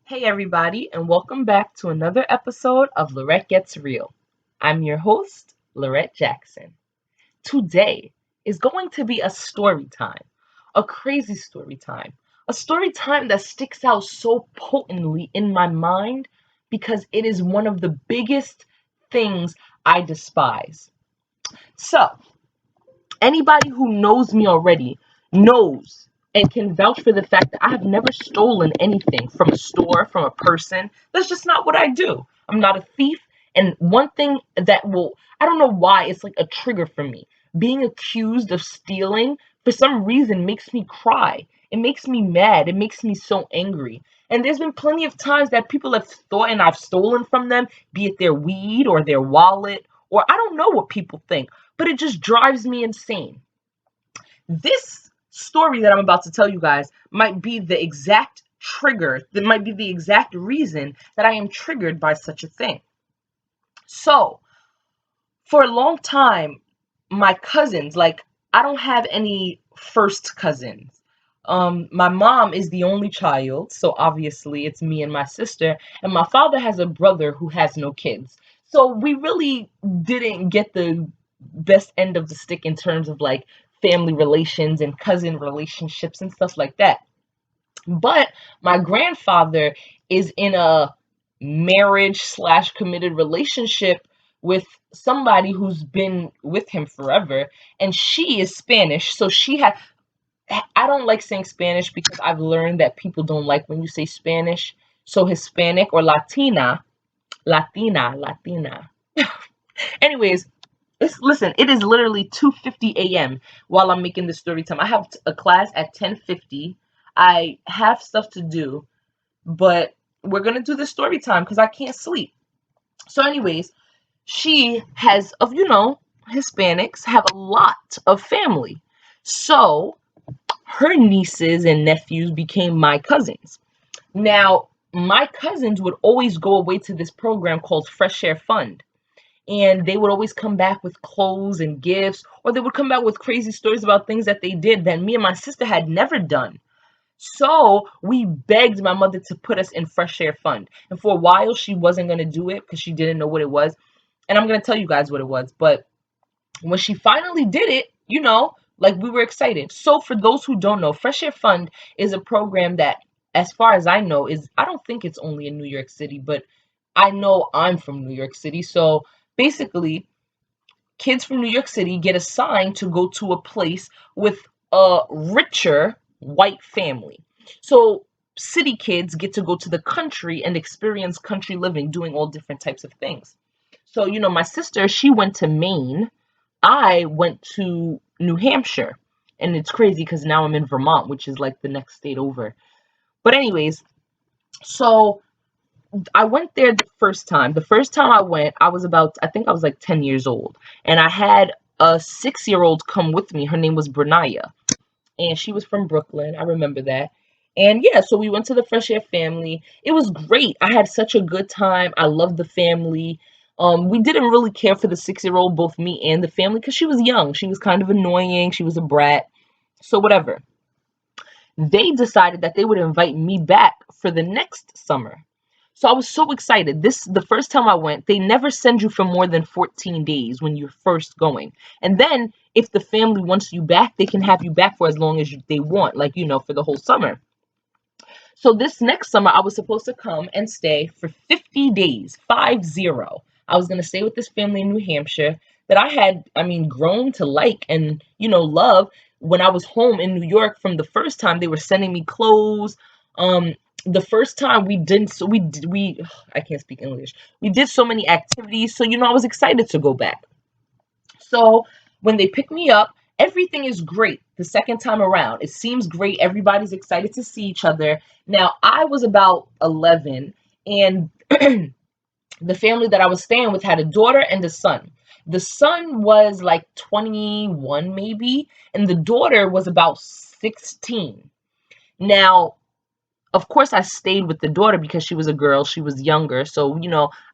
Hey everybody, and welcome back to another episode of Lerret Gets Real. I'm your host, Lerret Jackson. Today is going to be a story time, a crazy story time, a story time that sticks out so potently in my mind because it is one of the biggest things I despise. So, anybody who knows me already knows and can vouch for the fact that I have never stolen anything from a store, from a person. That's just not what I do. I'm not a thief. And one thing that I don't know why, it's like a trigger for me. Being accused of stealing, for some reason, makes me cry. It makes me mad. It makes me so angry. And there's been plenty of times that people have thought and I've stolen from them, be it their weed or their wallet, or I don't know what people think, but it just drives me insane. This story that I'm about to tell you guys might be the exact trigger, that might be the exact reason that I am triggered by such a thing. So, for a long time, my cousins, like, I don't have any first cousins. My mom is the only child, so obviously it's me and my sister, and my father has a brother who has no kids. So we really didn't get the best end of the stick in terms of like family relations and cousin relationships and stuff like that. But my grandfather is in a marriage slash committed relationship with somebody who's been with him forever, and she is Spanish. So I don't like saying Spanish because I've learned that people don't like when you say Spanish. So Hispanic or Latina. Anyways, listen, it is literally 2:50 a.m. while I'm making this story time. I have a class at 10:50. I have stuff to do, but we're gonna do this story time because I can't sleep. So, anyways, she has of Hispanics have a lot of family. So her nieces and nephews became my cousins. Now, my cousins would always go away to this program called Fresh Air Fund, and they would always come back with clothes and gifts, or they would come back with crazy stories about things that they did that me and my sister had never done. So we begged my mother to put us in Fresh Air Fund. And for a while, she wasn't going to do it because she didn't know what it was. And I'm going to tell you guys what it was. But when she finally did it, like, we were excited. So for those who don't know, Fresh Air Fund is a program that, as far as I know, I don't think it's only in New York City, but I know I'm from New York City. So basically, kids from New York City get assigned to go to a place with a richer white family. So city kids get to go to the country and experience country living, doing all different types of things. So, my sister, she went to Maine. I went to New Hampshire. And it's crazy because now I'm in Vermont, which is like the next state over. But anyways, so I went there the first time. The first time I went, I think I was like 10 years old. And I had a 6-year-old come with me. Her name was Bernaya. And she was from Brooklyn. I remember that. And yeah, so we went to the Fresh Air family. It was great. I had such a good time. I loved the family. We didn't really care for the 6-year-old, both me and the family, because she was young. She was kind of annoying. She was a brat. So whatever. They decided that they would invite me back for the next summer. So I was so excited. The first time I went, they never send you for more than 14 days when you're first going. And then if the family wants you back, they can have you back for as long as they want, like, for the whole summer. So this next summer, I was supposed to come and stay for 50 days, 50. I was going to stay with this family in New Hampshire that I had, grown to like and, love. When I was home in New York from the first time, they were sending me clothes. The first time we didn't, so we I can't speak English. We did so many activities. So, I was excited to go back. So when they pick me up, everything is great the second time around. It seems great. Everybody's excited to see each other. Now, I was about 11, and the family that I was staying with had a daughter and a son. The son was like 21, maybe, and the daughter was about 16. Now, of course, I stayed with the daughter because she was a girl. She was younger. So,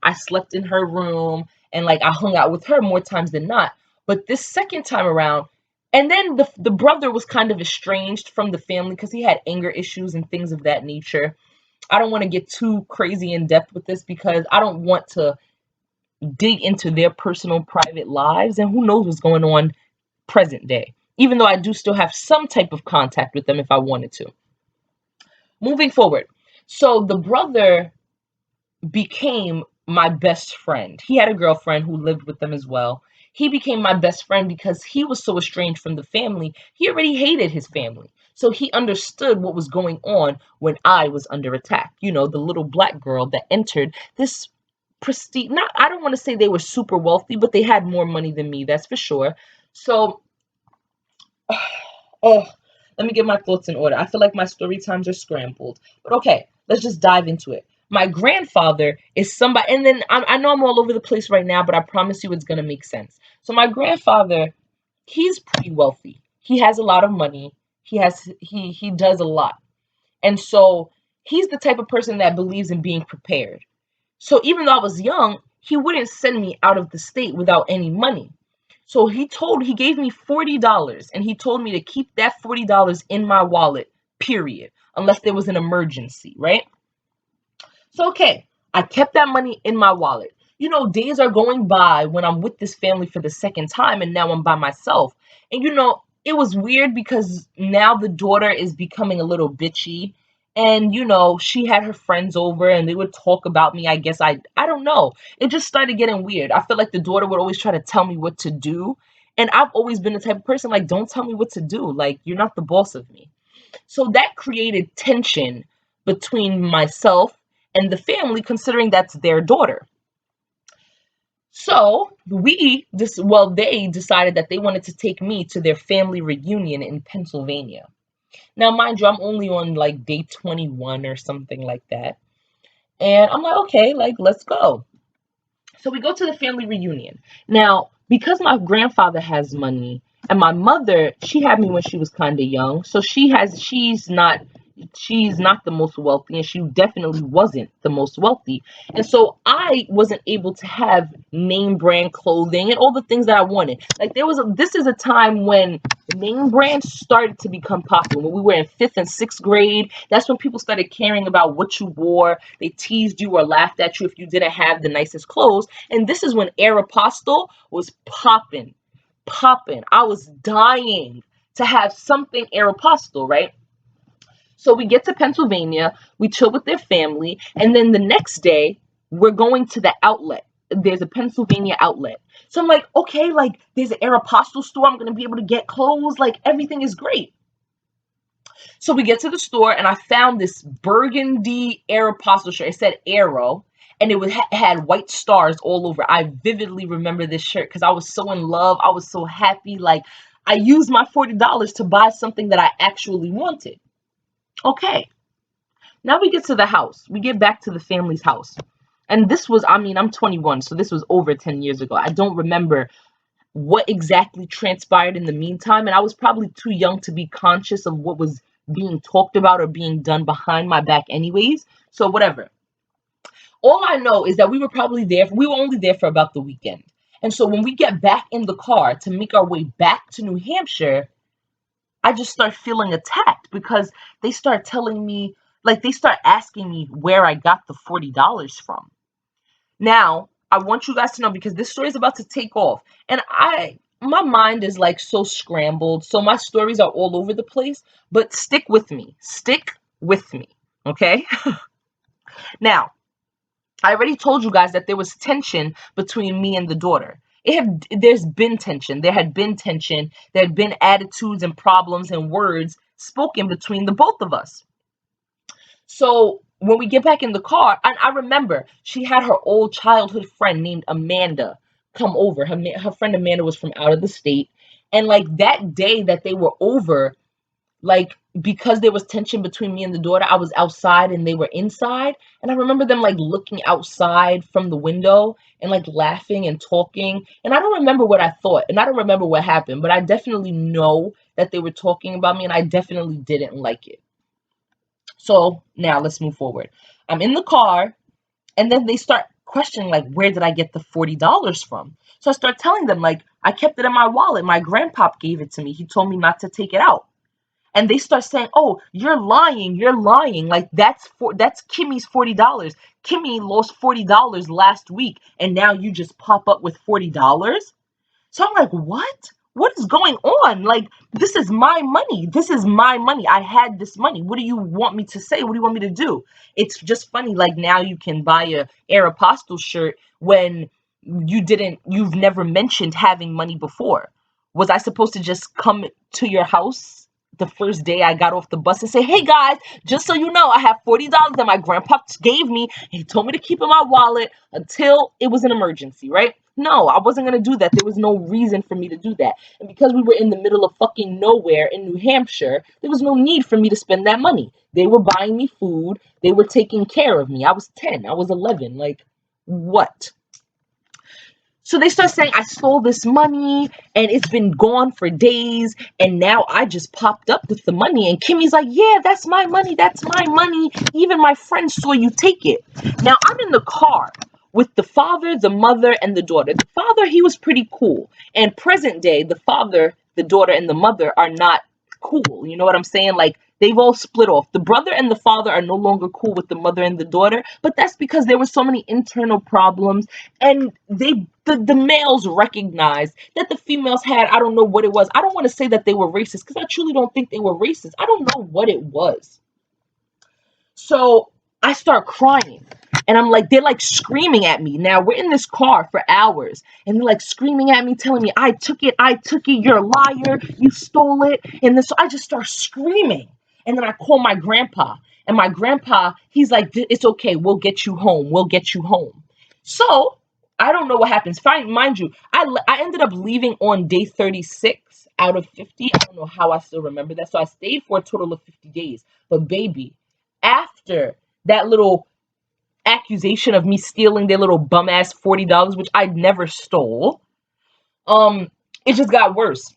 I slept in her room and like I hung out with her more times than not. But this second time around, and then the brother was kind of estranged from the family because he had anger issues and things of that nature. I don't want to get too crazy in depth with this because I don't want to dig into their personal private lives, and who knows what's going on present day, even though I do still have some type of contact with them if I wanted to. Moving forward, so the brother became my best friend. He had a girlfriend who lived with them as well. He became my best friend because he was so estranged from the family. He already hated his family. So he understood what was going on when I was under attack. You know, the little black girl that entered this prestige. Not, I don't want to say they were super wealthy, but they had more money than me, that's for sure. So, oh, let me get my thoughts in order. I feel like my story times are scrambled. But okay, let's just dive into it. My grandfather is somebody, and then I know I'm all over the place right now, but I promise you it's going to make sense. So my grandfather, he's pretty wealthy. He has a lot of money. He does a lot. And so he's the type of person that believes in being prepared. So even though I was young, he wouldn't send me out of the state without any money. So he gave me $40 and he told me to keep that $40 in my wallet, period, unless there was an emergency, right? So, okay, I kept that money in my wallet. You know, days are going by when I'm with this family for the second time and now I'm by myself. And, you know, it was weird because now the daughter is becoming a little bitchy. And, you know, she had her friends over and they would talk about me. I guess I don't know. It just started getting weird. I feel like the daughter would always try to tell me what to do. And I've always been the type of person like, don't tell me what to do. Like, you're not the boss of me. So that created tension between myself and the family, considering that's their daughter. So they decided that they wanted to take me to their family reunion in Pennsylvania. Now, mind you, I'm only on like day 21 or something like that. And I'm like, okay, like, let's go. So we go to the family reunion. Now, because my grandfather has money and my mother, she had me when she was kind of young. So she's not the most wealthy and she definitely wasn't the most wealthy. And so I wasn't able to have name brand clothing and all the things that I wanted. Like this is a time when name brands started to become popular. When we were in 5th and 6th grade, that's when people started caring about what you wore. They teased you or laughed at you if you didn't have the nicest clothes. And this is when Aeropostale was popping, popping. I was dying to have something Aeropostale, right? So we get to Pennsylvania, we chill with their family, and then the next day we're going to the outlet. There's a Pennsylvania outlet. So I'm like, okay, like there's an Aeropostale store. I'm gonna be able to get clothes. Like everything is great. So we get to the store and I found this burgundy Aeropostale shirt. It said Aero, and it had white stars all over. I vividly remember this shirt because I was so in love. I was so happy. Like I used my $40 to buy something that I actually wanted. Okay. Now we get to the house. We get back to the family's house. And this was, I mean, I'm 21, so this was over 10 years ago. I don't remember what exactly transpired in the meantime. And I was probably too young to be conscious of what was being talked about or being done behind my back, anyways. So, whatever. All I know is that we were only there for about the weekend. And so, when we get back in the car to make our way back to New Hampshire, I just start feeling attacked because they start telling me, like, they start asking me where I got the $40 from. Now, I want you guys to know because this story is about to take off. And my mind is like so scrambled. So my stories are all over the place, but stick with me. Stick with me. Okay? Now, I already told you guys that there was tension between me and the daughter. There's been tension. There had been tension. There had been attitudes and problems and words spoken between the both of us. So when we get back in the car, and I remember she had her old childhood friend named Amanda come over. Her friend Amanda was from out of the state. And like that day that they were over, like because there was tension between me and the daughter, I was outside and they were inside. And I remember them like looking outside from the window and like laughing and talking. And I don't remember what I thought and I don't remember what happened, but I definitely know that they were talking about me and I definitely didn't like it. So now let's move forward. I'm in the car and then they start questioning like, where did I get the $40 from? So I start telling them like, I kept it in my wallet. My grandpop gave it to me. He told me not to take it out. and they start saying, "Oh, you're lying. Like that's Kimmy's $40. Kimmy lost $40 last week, and now you just pop up with $40." So I'm like, what? What is going on? Like, this is my money. This is my money. I had this money. What do you want me to say? What do you want me to do? It's just funny. Like, now you can buy a Aeropostale shirt when you've never mentioned having money before. Was I supposed to just come to your house the first day I got off the bus and say, "Hey guys, just so you know, I have $40 that my grandpa gave me. He told me to keep in my wallet until it was an emergency," right? No, I wasn't going to do that. There was no reason for me to do that. And because we were in the middle of fucking nowhere in New Hampshire, there was no need for me to spend that money. They were buying me food. They were taking care of me. I was 10. I was 11. Like, what? So they start saying I stole this money and it's been gone for days. And now I just popped up with the money. And Kimmy's like, "Yeah, that's my money. That's my money. Even my friend saw you take it." Now I'm in the car with the father, the mother, and the daughter. The father, he was pretty cool. And present day, the father, the daughter, and the mother are not cool. You know what I'm saying? Like, they've all split off. The brother and the father are no longer cool with the mother and the daughter, but that's because there were so many internal problems, and the males recognized that the females had, I don't know what it was. I don't want to say that they were racist because I truly don't think they were racist. I don't know what it was. So I start crying. And I'm like, they're like screaming at me. Now we're in this car for hours. And they're like screaming at me, telling me, I took it, you're a liar, you stole it. And then so I just start screaming. And then I call my grandpa. And my grandpa, he's like, "It's okay, we'll get you home. We'll get you home." So I don't know what happens. Fine, mind you, I ended up leaving on day 36 out of 50. I don't know how I still remember that. So I stayed for a total of 50 days. But baby, after that little accusation of me stealing their little bum ass $40, which I never stole, um, it just got worse.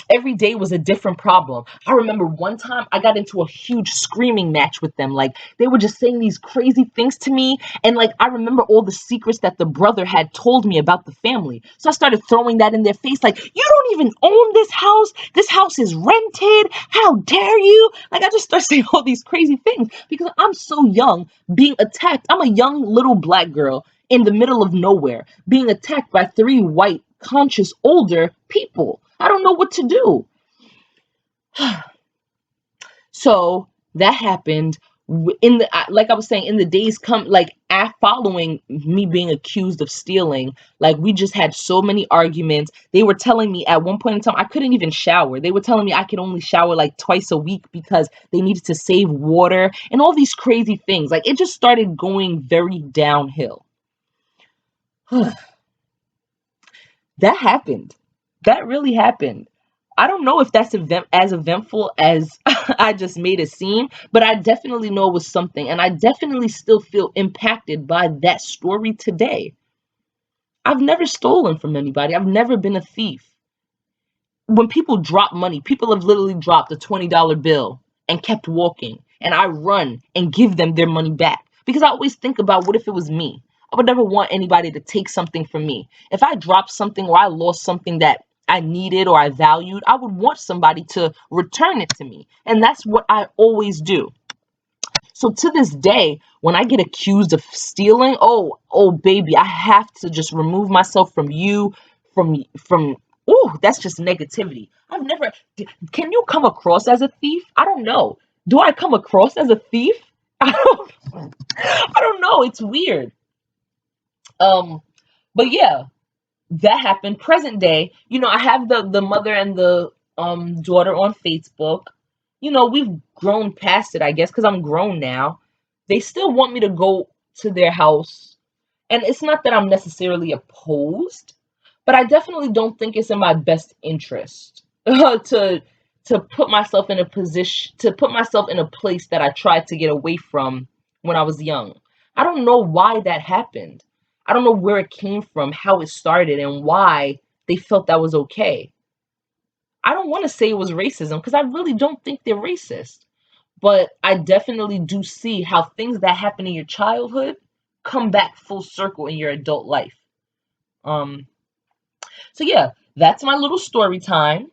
Every day was a different problem. I remember one time I got into a huge screaming match with them. Like, they were just saying these crazy things to me. And like, I remember all the secrets that the brother had told me about the family. So I started throwing that in their face. Like, "You don't even own this house. This house is rented. How dare you?" Like, I just started saying all these crazy things because I'm so young being attacked. I'm a young little black girl in the middle of nowhere being attacked by three white, conscious, older people. I don't know what to do. So that happened in the, like I was saying, in the days come, like, following me being accused of stealing. Like, we just had so many arguments. They were telling me at one point in time I couldn't even shower. They were telling me I could only shower like twice a week because they needed to save water and all these crazy things. Like, it just started going very downhill. That happened. That really happened. I don't know if that's as eventful as I just made it seem, but I definitely know it was something, and I definitely still feel impacted by that story today. I've never stolen from anybody. I've never been a thief. When people drop money, people have literally dropped a $20 bill and kept walking, and I run and give them their money back because I always think about, what if it was me? I would never want anybody to take something from me. If I dropped something or I lost something that I needed or I valued, I would want somebody to return it to me. And that's what I always do. So to this day, when I get accused of stealing, oh baby, I have to just remove myself from you, from that's just negativity. I've never Can you come across as a thief? I don't know. Do I come across as a thief? I don't know. It's weird. Um, but yeah, that happened. Present day, I have the mother and the daughter on Facebook. We've grown past it, I guess, because I'm grown now. They still want me to go to their house, and it's not that I'm necessarily opposed, but I definitely don't think it's in my best interest to put myself in a position, to put myself in a place that I tried to get away from when I was young. I don't know why that happened. I don't know where it came from, how it started, and why they felt that was okay. I don't want to say it was racism because I really don't think they're racist. But I definitely do see how things that happen in your childhood come back full circle in your adult life. Um, so yeah, that's my little story time.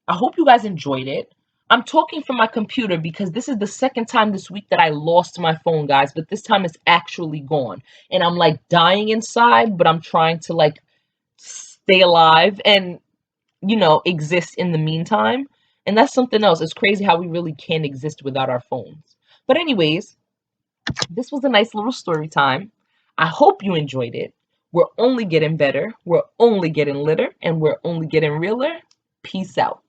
I hope you guys enjoyed it. I'm talking from my computer because this is the second time this week that I lost my phone, guys, but this time it's actually gone. And I'm like dying inside, but I'm trying to like stay alive and, exist in the meantime. And that's something else. It's crazy how we really can't exist without our phones. But, anyways, this was a nice little story time. I hope you enjoyed it. We're only getting better, we're only getting litter, and we're only getting realer. Peace out.